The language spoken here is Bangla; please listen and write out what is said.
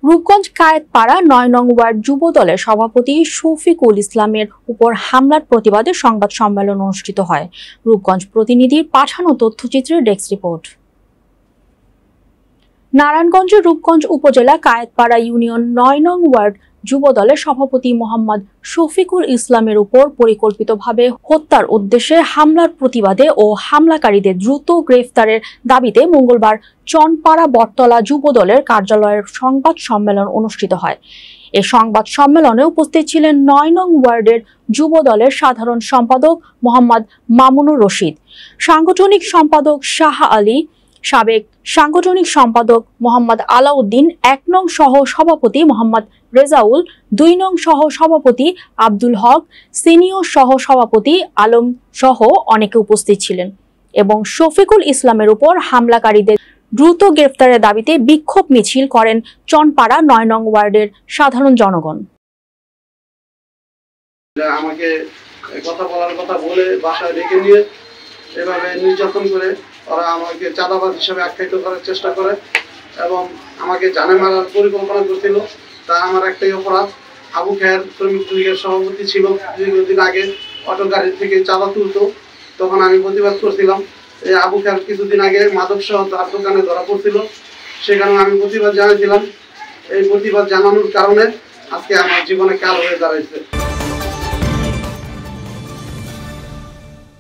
রূপগঞ্জ কায়েতপাড়া ৯ নং ওয়ার্ড যুব দলের সভাপতি শফিকুল ইসলামের উপর হামলার প্রতিবাদে সংবাদ সম্মেলন অনুষ্ঠিত হয়। রূপগঞ্জ প্রতিনিধির পাঠানো তথ্যচিত্রের ডেস্ক রিপোর্ট। নারায়ণগঞ্জের রূপগঞ্জ উপজেলা কায়েতপাড়া ইউনিয়ন ৯ নং ওয়ার্ড যুব দলের সভাপতি মোহাম্মদ শফিকুল ইসলামের উপর পরিকল্পিতভাবে হত্যার উদ্দেশ্যে হামলার প্রতিবাদে ও হামলাকারীদের দ্রুত গ্রেফতারের দাবিতে মঙ্গলবার চনপাড়া বটতলা যুব দলের কার্যালয়ের সংবাদ সম্মেলন অনুষ্ঠিত হয়। এ সংবাদ সম্মেলনে উপস্থিত ছিলেন ৯ নং ওয়ার্ডের যুব দলের সাধারণ সম্পাদক মোহাম্মদ মামুনুর রশিদ, সাংগঠনিক সম্পাদক শাহ আলী, সাবেক সাংগঠনিক সম্পাদক মোহাম্মদ আলাউদ্দিন, ১ নং সহ সভাপতি মোহাম্মদ রেজাউল, ২ নং সহ সভাপতি আব্দুল হক, সিনিয়র সহ সভাপতি আলম সহ অনেকে উপস্থিত ছিলেন এবং শফিকুল ইসলামের উপর হামলাকারীদের দ্রুত গ্রেফতারের দাবিতে বিক্ষোভ মিছিল করেন চনপাড়া ৯ নং ওয়ার্ডের সাধারণ জনগণ। আমাকে কথা বলার কথা বলে বাসায় ডেকে নিয়ে এভাবে নির্যাতন করে ওরা আমাকে চাঁদাবাজ হিসেবে আখ্যায়িত করার চেষ্টা করে এবং আমাকে জানে মারার পরিকল্পনা করছিল। তা আমার একটাই অপরাধ। আবু খায়ের শ্রমিক লীগের সভাপতি ছিল, দীর্ঘদিন আগে অটো গাড়ি থেকে চাঁদা তুলতো, তখন আমি প্রতিবাদ করছিলাম। এই আবু খায়ের কিছুদিন আগে মাদক সহ তার দোকানে ধরা পড়ছিল, সেখানে আমি প্রতিবাদ জানিয়েছিলাম। এই প্রতিবাদ জানানোর কারণে আজকে আমার জীবনে কাল হয়ে দাঁড়াইছে।